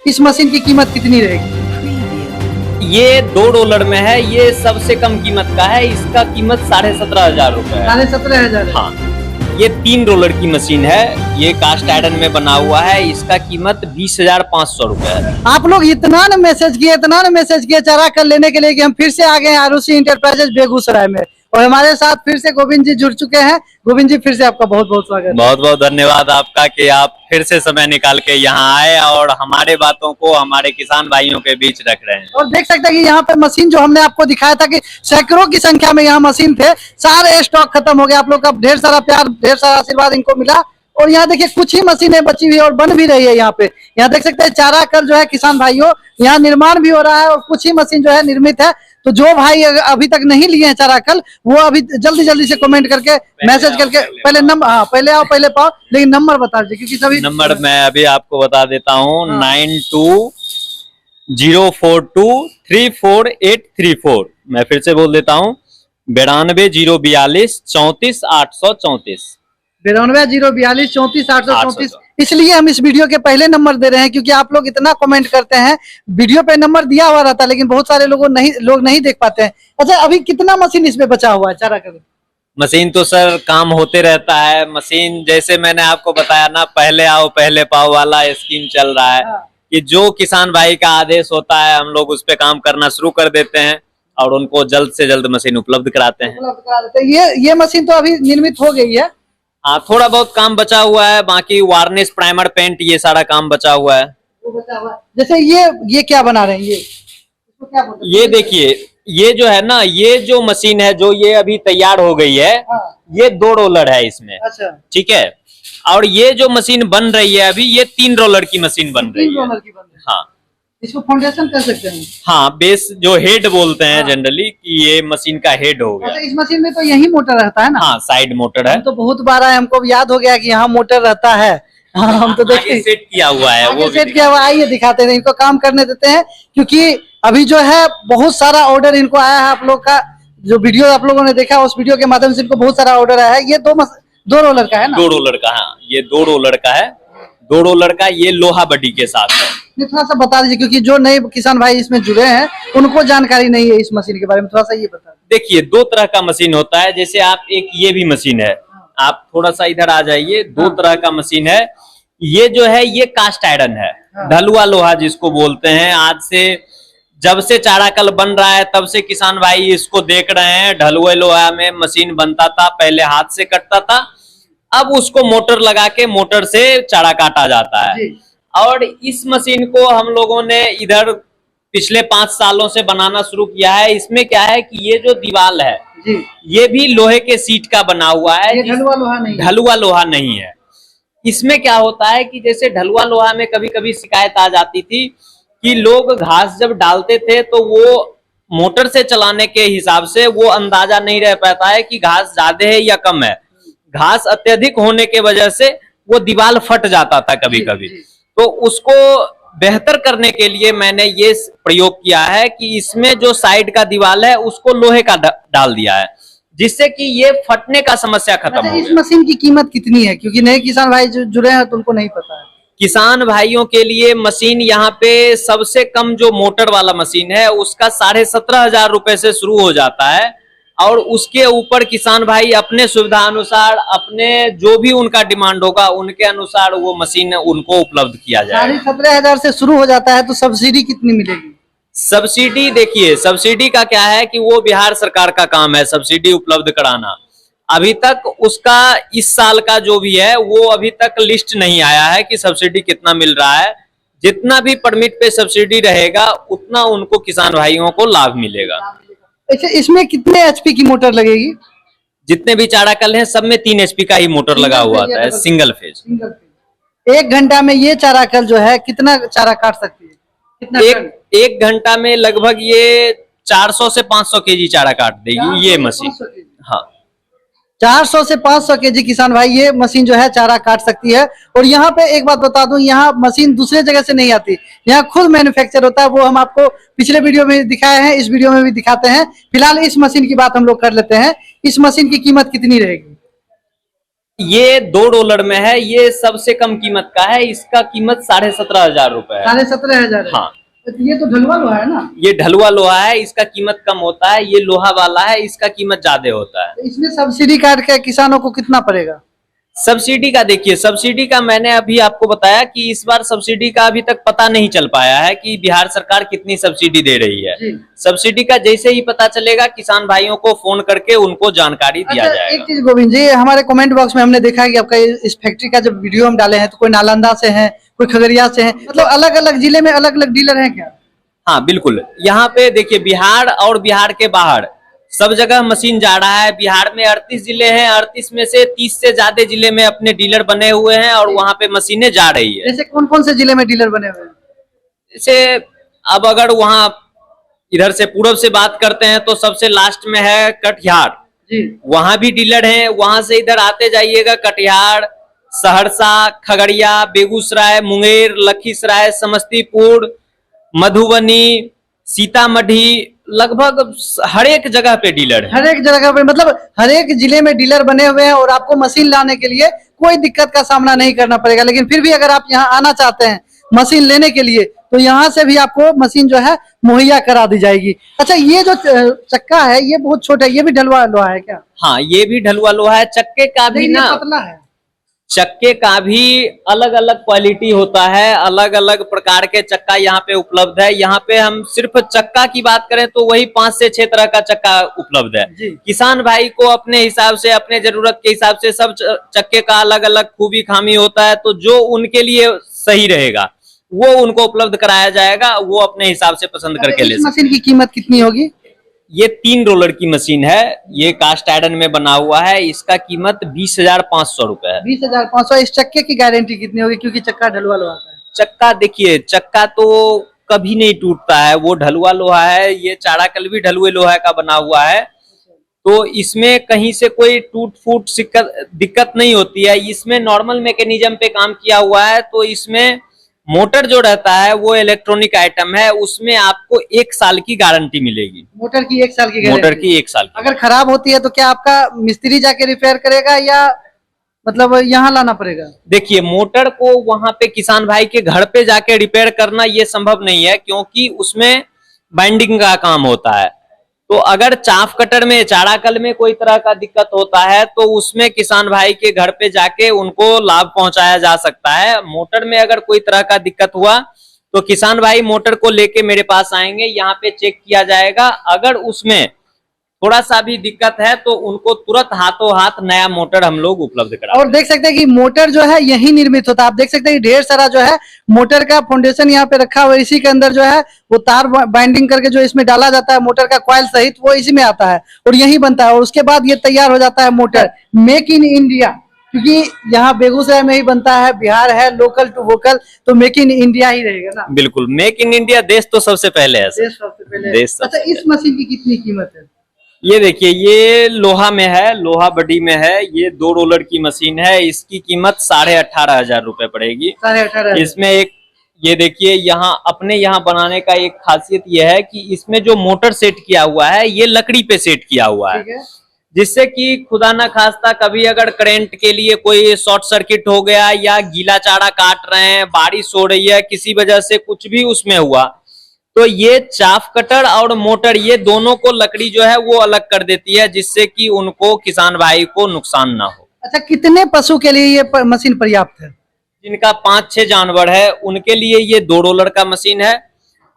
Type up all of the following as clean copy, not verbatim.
इस मशीन की कीमत कितनी रहेगी? ये $2 में है, ये सबसे कम कीमत का है। इसका कीमत 17,500 रुपए है। 17,500। हाँ, ये $3 की मशीन है, ये कास्ट आयरन में बना हुआ है। इसका कीमत 20,500 रुपए है। आप लोग इतना न मैसेज किए चारा कल लेने के लिए कि हम फिर से आ गए आरुषि इंटरप्राइजेज बेगूसराय में, और हमारे साथ फिर से गोविंद जी जुड़ चुके हैं। गोविंद जी, फिर से आपका बहुत बहुत स्वागत। बहुत बहुत धन्यवाद आपका कि आप फिर से समय निकाल के यहाँ आए और हमारे बातों को हमारे किसान भाइयों के बीच रख रहे हैं। और देख सकते हैं कि यहाँ पे मशीन जो हमने आपको दिखाया था कि सैकड़ों की संख्या में यहाँ मशीन थे, सारे स्टॉक खत्म हो गया। आप लोग का ढेर सारा प्यार, ढेर सारा आशीर्वाद इनको मिला। और यहाँ देखिए कुछ ही मशीनें बची हुई और बन भी रही है यहाँ पे। यहाँ देख सकते हैं चारा कल जो है किसान भाइयों, यहाँ निर्माण भी हो रहा है और कुछ ही मशीन जो है निर्मित है। तो जो भाई अभी तक नहीं लिए हैं चारा कल, वो अभी जल्दी से कमेंट करके मैसेज करके पहले नंबर, हाँ पहले आओ पहले पाओ, लेकिन नंबर बता दीजिए क्योंकि सभी नंबर मैं अभी आपको बता देता हूँ। 9204234834। मैं फिर से बोल देता हूँ 9204243834। 9204243834। इसलिए हम इस वीडियो के पहले नंबर दे रहे हैं क्योंकि आप लोग इतना कमेंट करते हैं। वीडियो पे नंबर दिया हुआ रहता है लेकिन बहुत सारे लोग नहीं देख पाते हैं। अच्छा, अभी कितना मशीन इसमें बचा हुआ है चारा कर? मशीन तो सर काम होते रहता है। मशीन जैसे मैंने आपको बताया ना, पहले आओ पहले पाओ वाला स्कीम चल रहा है। कि जो किसान भाई का आदेश होता है हम लोग उस पे काम करना शुरू कर देते हैं और उनको जल्द से जल्द मशीन उपलब्ध कराते हैं। ये मशीन तो अभी निर्मित हो गई है। हाँ, थोड़ा बहुत काम बचा हुआ है, बाकी वार्निश, प्राइमर, पेंट, ये सारा काम बचा हुआ है। वो बचा हुआ है। जैसे ये क्या बना रहे हैं? इसको क्या बोलते हैं? ये देखिए, ये जो है ना, ये जो मशीन है जो ये अभी तैयार हो गई है, ये 2 रोलर है इसमें। अच्छा, ठीक है। और ये जो मशीन बन रही है अभी, ये 3 रोलर की मशीन बन रही है। हाँ, इसको फाउंडेशन कर सकते हैं। हाँ, बेस जो हेड बोलते हैं जनरली कि ये मशीन का हेड हो गया। अच्छा, इस मशीन में तो यही मोटर रहता है ना? हाँ, साइड मोटर है। हम तो बहुत बार आए, हमको याद हो गया कि यहाँ मोटर रहता है। हाँ, हम तो देखिए सेट किया हुआ है, वो सेट किया हुआ। आइए दिखाते हैं, इनको काम करने देते हैं क्योंकि अभी जो है बहुत सारा ऑर्डर इनको आया है। आप लोग का जो वीडियो आप लोगों ने देखा उस वीडियो के माध्यम से इनको बहुत सारा ऑर्डर आया है। ये दो रोलर का है ना? 2 रोलर का। हाँ, ये 2 रोलर का है। 2 रोलर का, ये लोहा बडी के साथ है। थोड़ा सा बता दीजिए क्योंकि जो नए किसान भाई इसमें जुड़े हैं उनको जानकारी नहीं है इस मशीन के बारे में, थोड़ा सा ये बता दीजिए। देखिए, 2 तरह का मशीन होता है। जैसे आप एक ये भी मशीन है, आप थोड़ा सा इधर आ जाइए। 2 तरह का मशीन है। ये जो है ये कास्ट आयरन है, ढलुआ लोहा जिसको बोलते हैं। आज से जब से चारा कल बन रहा है तब से किसान भाई इसको देख रहे हैं। ढलुआ लोहा में मशीन बनता था, पहले हाथ से कटता था, अब उसको मोटर लगा के मोटर से चारा काटा जाता है। और इस मशीन को हम लोगों ने इधर पिछले 5 सालों से बनाना शुरू किया है। इसमें क्या है कि ये जो दीवार है ये भी लोहे के सीट का बना हुआ है, ढलुआ लोहा नहीं, ढलुआ लोहा नहीं है। इसमें क्या होता है कि जैसे ढलुआ लोहा में कभी कभी शिकायत आ जाती थी कि लोग घास जब डालते थे तो वो मोटर से चलाने के हिसाब से वो अंदाजा नहीं रह पाता है कि घास ज्यादा है या कम है। घास अत्यधिक होने के वजह से वो दीवार फट जाता था कभी कभी। तो उसको बेहतर करने के लिए मैंने ये प्रयोग किया है कि इसमें जो साइड का दीवार है उसको लोहे का डाल दिया है, जिससे कि ये फटने का समस्या खत्म हो। इस मशीन की कीमत कितनी है क्योंकि नए किसान भाई जो जुड़े हैं तो उनको नहीं पता है? किसान भाइयों के लिए मशीन यहाँ पे सबसे कम जो मोटर वाला मशीन है उसका 17,500 रुपए से शुरू हो जाता है। और उसके ऊपर किसान भाई अपने सुविधा अनुसार, अपने जो भी उनका डिमांड होगा उनके अनुसार वो मशीन उनको उपलब्ध किया जाएगा। 17,500 से शुरू हो जाता है। तो सब्सिडी कितनी मिलेगी? सब्सिडी देखिए, सब्सिडी का क्या है कि वो बिहार सरकार का काम है सब्सिडी उपलब्ध कराना। अभी तक उसका इस साल का जो भी है वो अभी तक लिस्ट नहीं आया है कि सब्सिडी कितना मिल रहा है। जितना भी परमिट पे सब्सिडी रहेगा उतना उनको किसान भाइयों को लाभ मिलेगा। अच्छा, इसमें कितने एचपी की मोटर लगेगी? जितने भी चारा कल हैं सब में 3 एचपी का ही मोटर लगा हुआ था, सिंगल फेज। 1 घंटा में ये चारा कल जो है कितना चारा काट सकती है? कितना? एक घंटा में लगभग ये 400 से 500 केजी चारा काट देगी ये मशीन। हाँ, 400 से 500 केजी किसान भाई ये मशीन जो है चारा काट सकती है। और यहाँ पे एक बात बता दूं, यहाँ मशीन दूसरे जगह से नहीं आती, यहाँ खुद मैन्युफैक्चर होता है। वो हम आपको पिछले वीडियो में दिखाए हैं, इस वीडियो में भी दिखाते हैं। फिलहाल इस मशीन की बात हम लोग कर लेते हैं। इस मशीन की कीमत कितनी रहेगी? ये 2 रोलर में है, ये सबसे कम कीमत का है, इसका कीमत 17,500 रुपए है। 17,500। हाँ, ये तो ढलवा लोहा है ना? ये ढलुआ लोहा है, इसका कीमत कम होता है। ये लोहा वाला है, इसका कीमत ज्यादा होता है। इसमें सब्सिडी काट के किसानों को कितना पड़ेगा? सब्सिडी का देखिए, सब्सिडी का मैंने अभी आपको बताया कि इस बार सब्सिडी का अभी तक पता नहीं चल पाया है कि बिहार सरकार कितनी सब्सिडी दे रही है। जी। सब्सिडी का जैसे ही पता चलेगा किसान भाइयों को फोन करके उनको जानकारी दिया अच्छा, जाएगा। एक चीज गोविंद जी, हमारे कमेंट बॉक्स में हमने देखा कि आपका इस फैक्ट्री का जब वीडियो हम डाले हैं तो कोई नालंदा से है, कोई खगड़िया से है, मतलब अलग अलग जिले में अलग अलग डीलर हैं क्या? हाँ बिल्कुल, यहाँ पे देखिए बिहार और बिहार के बाहर सब जगह मशीन जा रहा है। बिहार में 38 जिले हैं, 38 में से 30 से ज्यादा जिले में अपने डीलर बने हुए हैं और वहाँ पे मशीनें जा रही है। जैसे कौन कौन से जिले में डीलर बने हुए हैं? जैसे अब अगर वहाँ इधर से पूर्व से बात करते हैं तो सबसे लास्ट में है कटिहार, जी। वहां भी डीलर हैं। वहां से इधर आते जाइएगा, कटिहार, सहरसा, खगड़िया, बेगूसराय, मुंगेर, लखीसराय, समस्तीपुर, मधुबनी, सीतामढ़ी, लगभग हर एक जगह पे डीलर है। हर एक जगह पे मतलब हर एक जिले में डीलर बने हुए हैं और आपको मशीन लाने के लिए कोई दिक्कत का सामना नहीं करना पड़ेगा। लेकिन फिर भी अगर आप यहाँ आना चाहते हैं मशीन लेने के लिए तो यहाँ से भी आपको मशीन जो है मुहैया करा दी जाएगी। अच्छा, ये जो चक्का है ये बहुत छोटा है, ये भी ढलवा लोहा है क्या? हाँ, ये भी ढलुआ लोहा है। चक्के का भी लेकिन ये ना, पतला है। चक्के का भी अलग अलग क्वालिटी होता है, अलग अलग प्रकार के चक्का यहाँ पे उपलब्ध है। यहाँ पे हम सिर्फ चक्का की बात करें तो वही 5 से 6 तरह का चक्का उपलब्ध है। जी। किसान भाई को अपने हिसाब से, अपने जरूरत के हिसाब से सब चक्के का अलग अलग खूबी खामी होता है, तो जो उनके लिए सही रहेगा वो उनको उपलब्ध कराया जाएगा, वो अपने हिसाब से पसंद करके ले इस मशीन की कीमत कितनी होगी? ये 3 रोलर की मशीन है, ये कास्ट आयरन में बना हुआ है। इसका कीमत 20,500 रुपए है। 20,500। इस चक्के की गारंटी कितनी होगी, क्योंकि चक्का ढलवा लोहा का है? चक्का देखिए, चक्का तो कभी नहीं टूटता है, वो ढलुआ लोहा है। ये चाराकल भी ढलुए लोहा का बना हुआ है, तो इसमें कहीं से कोई टूट फूट दिक्कत नहीं होती है। इसमें नॉर्मल मैकेनिज्म पे काम किया हुआ है, तो इसमें मोटर जो रहता है वो इलेक्ट्रॉनिक आइटम है, उसमें आपको 1 साल की गारंटी मिलेगी। मोटर की 1 साल की गारंटी? मोटर की 1 साल की। अगर खराब होती है तो क्या आपका मिस्त्री जाके रिपेयर करेगा या मतलब यहाँ लाना पड़ेगा? देखिए, मोटर को वहां पे किसान भाई के घर पे जाके रिपेयर करना ये संभव नहीं है, क्योंकि उसमें बाइंडिंग का काम होता है। तो अगर चाफ कटर में, चाराकल में कोई तरह का दिक्कत होता है तो उसमें किसान भाई के घर पे जाके उनको लाभ पहुंचाया जा सकता है। मोटर में अगर कोई तरह का दिक्कत हुआ तो किसान भाई मोटर को लेके मेरे पास आएंगे, यहाँ पे चेक किया जाएगा। अगर उसमें थोड़ा सा भी दिक्कत है तो उनको तुरंत हाथों हाथ नया मोटर हम लोग उपलब्ध करा। और देख सकते हैं कि मोटर जो है यही निर्मित होता है। आप देख सकते हैं कि ढेर सारा जो है मोटर का फाउंडेशन यहाँ पे रखा हुआ है। इसी के अंदर जो है वो तार बाइंडिंग करके जो इसमें डाला जाता है मोटर का कॉइल सहित, वो इसी में आता है और यही बनता है। और उसके बाद ये तैयार हो जाता है मोटर। मेक इन इंडिया, क्योंकि यहाँ बेगूसराय में ही बनता है, बिहार है, लोकल टू वोकल, तो मेक इन इंडिया ही रहेगा ना? बिल्कुल, मेक इन इंडिया देश तो सबसे पहले है। देश सबसे पहले। देश सबसे अच्छा, इस मशीन की कितनी कीमत है? ये देखिए, ये लोहा में है, लोहा बडी में है। ये 2 रोलर की मशीन है, इसकी कीमत 18,500 रुपए पड़ेगी। 18,500। इसमें एक ये देखिए, यहाँ अपने यहाँ बनाने का एक खासियत ये है कि इसमें जो मोटर सेट किया हुआ है ये लकड़ी पे सेट किया हुआ है, जिससे कि खुदा ना खास्ता कभी अगर करंट के लिए कोई शॉर्ट सर्किट हो गया या गीला चारा काट रहे हैं, बारिश हो रही है, किसी वजह से कुछ भी उसमें हुआ, तो ये चाफ कटर और मोटर ये दोनों को लकड़ी जो है वो अलग कर देती है, जिससे कि उनको, किसान भाई को नुकसान ना हो। अच्छा, कितने पशु के लिए ये मशीन पर्याप्त है? जिनका 5-6 जानवर है उनके लिए ये 2 रोलर का मशीन है,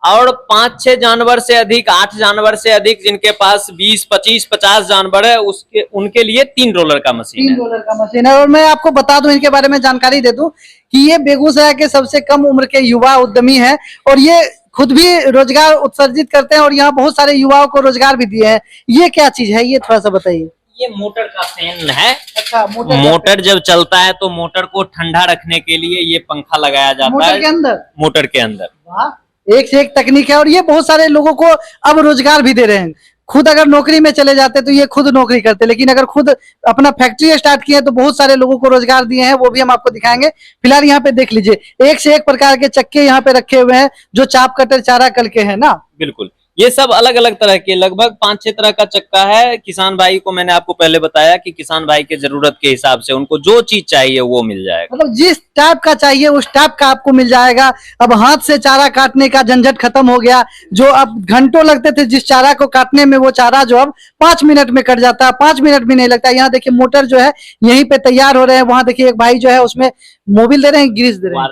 और 5-6 जानवर से अधिक, 8 जानवर से अधिक, जिनके पास 20, 25, 50 जानवर है उनके लिए 3 रोलर का मशीन है। 3 रोलर का मशीन है। और मैं आपको बता दूं, इनके बारे में जानकारी दे दूं कि ये बेगूसराय के सबसे कम उम्र के युवा उद्यमी है और ये खुद भी रोजगार उत्सर्जित करते हैं और यहाँ बहुत सारे युवाओं को रोजगार भी दिए हैं। ये क्या चीज है, ये थोड़ा सा बताइए। ये मोटर का फैन है। अच्छा, मोटर जब चलता है तो मोटर को ठंडा रखने के लिए ये पंखा लगाया जाता है मोटर के अंदर। मोटर के अंदर। वाह, एक से एक तकनीक है और ये बहुत सारे लोगों को अब रोजगार भी दे रहे हैं। खुद अगर नौकरी में चले जाते तो ये खुद नौकरी करते, लेकिन अगर खुद अपना फैक्ट्री स्टार्ट किए तो बहुत सारे लोगों को रोजगार दिए हैं, वो भी हम आपको दिखाएंगे। फिलहाल यहाँ पे देख लीजिए, एक से एक प्रकार के चक्के यहाँ पे रखे हुए हैं जो चाप कटर चारा कल के हैं ना। बिल्कुल, ये सब अलग अलग तरह के लगभग 5-6 तरह का चक्का है। किसान भाई को मैंने आपको पहले बताया कि किसान भाई के जरूरत के हिसाब से उनको जो चीज चाहिए वो मिल जाएगा। मतलब जिस टाइप का चाहिए उस टाइप का आपको मिल जाएगा। अब हाथ से चारा काटने का झंझट खत्म हो गया। जो अब घंटों लगते थे जिस चारा को काटने में, वो चारा जो अब 5 मिनट में कट जाता है, 5 मिनट भी नहीं लगता। यहाँ देखिए मोटर जो है यहीं पे तैयार हो रहे हैं। वहां देखिए एक भाई जो है उसमें मोबिल दे रहे हैं, ग्रीस दे रहे हैं,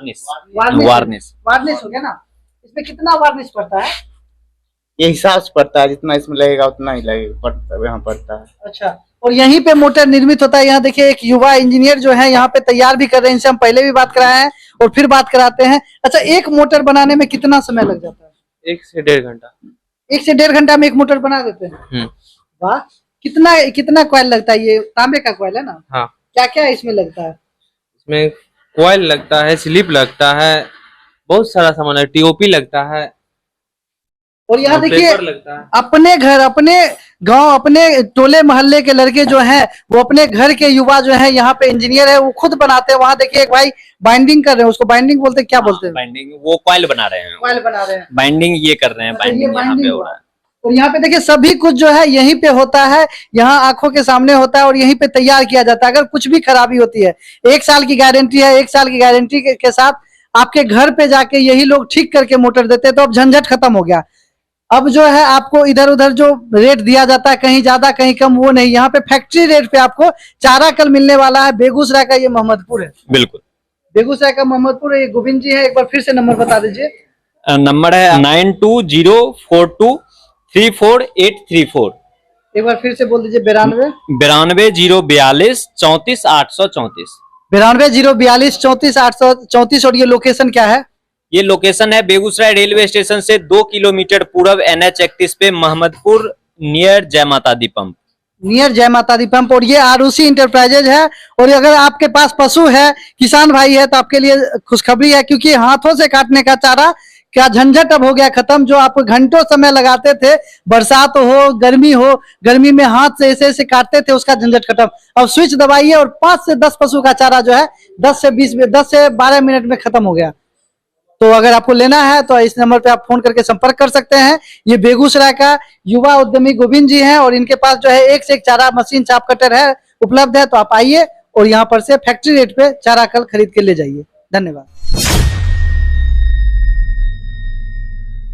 वार्निश हो गया ना। इसमें कितना वार्निश पड़ता है? ये हिसाब से पड़ता है, जितना इसमें लगेगा उतना ही लगेगा, पड़ता यहाँ पड़ता है। अच्छा, और यहीं पे मोटर निर्मित होता है। यहाँ देखिए एक युवा इंजीनियर जो है यहाँ पे तैयार भी कर रहे हैं। इनसे हम पहले भी बात कराए हैं और फिर बात कराते हैं। अच्छा, एक मोटर बनाने में कितना समय लग जाता है? 1 से 1.5 घंटा। 1 से 1.5 घंटा में एक मोटर बना देते हैं। वाह, कितना कितना कॉइल लगता है? ये तांबे का कॉइल है ना? हाँ, क्या क्या इसमें लगता है? इसमें कॉइल लगता है, स्लिप लगता है, बहुत सारा सामान है, टीओपी लगता है और यहाँ देखिए पेपर लगता है। अपने घर, अपने गांव, अपने टोले मोहल्ले के लड़के जो हैं वो अपने घर के युवा जो है यहाँ पे इंजीनियर है, वो खुद बनाते हैं। वहाँ देखिए एक भाई बाइंडिंग कर रहे हैं। उसको बाइंडिंग बोलते हैं, क्या बोलते हैं? बाइंडिंग, वो कॉइल बना रहे हैं, कॉइल बना रहे हैं, बाइंडिंग ये कर रहे हैं, अच्छा, ये बाइंडिंग यहाँ पे बाइंडिंग हो हुआ। रहा है। और यहाँ पे देखिए सभी कुछ जो है यहीं पे होता है, यहाँ आंखों के सामने होता है और यहीं पे तैयार किया जाता है। अगर कुछ भी खराबी होती है 1 साल की गारंटी है। 1 साल की गारंटी के साथ आपके घर पे जाके यही लोग ठीक करके मोटर देते हैं। तो अब झंझट खत्म हो गया। अब जो है आपको इधर उधर जो रेट दिया जाता है, कहीं ज्यादा कहीं कम, वो नहीं। यहाँ पे फैक्ट्री रेट पे आपको चारा कल मिलने वाला है। बेगूसराय का ये मोहम्मदपुर है। बिल्कुल, बेगूसराय का मोहम्मदपुर। ये गोविंद जी है, एक बार फिर से नंबर बता दीजिए। नंबर है 9204234834। एक बार फिर से बोल दीजिए। 92 042 34 834। 92 042 34 834। और ये लोकेशन क्या है? ये लोकेशन है बेगूसराय रेलवे स्टेशन से 2 किलोमीटर पूर्व NH 31 पे, मोहम्मदपुर, नियर जय माता दी पंप। नियर जय माता दी पंप। और ये आरुषि इंटरप्राइजेज है। और अगर आपके पास पशु है, किसान भाई है, तो आपके लिए खुशखबरी है, क्योंकि हाथों से काटने का चारा क्या झंझट अब हो गया खत्म। जो आप घंटों समय लगाते थे, बरसात हो गर्मी हो, गर्मी में हाथ से ऐसे ऐसे काटते थे, उसका झंझट खत्म। अब स्विच दबाइए और 5 से 10 पशु का चारा जो है 10 से 12 मिनट में खत्म हो गया। तो अगर आपको लेना है तो इस नंबर पे आप फोन करके संपर्क कर सकते हैं। ये बेगूसराय का युवा उद्यमी गोविंद जी हैं और इनके पास जो है एक से एक चारा मशीन, चाप कटर है, उपलब्ध है। तो आप आइए और यहाँ पर से फैक्ट्री रेट पे चारा कल खरीद के ले जाइए। धन्यवाद।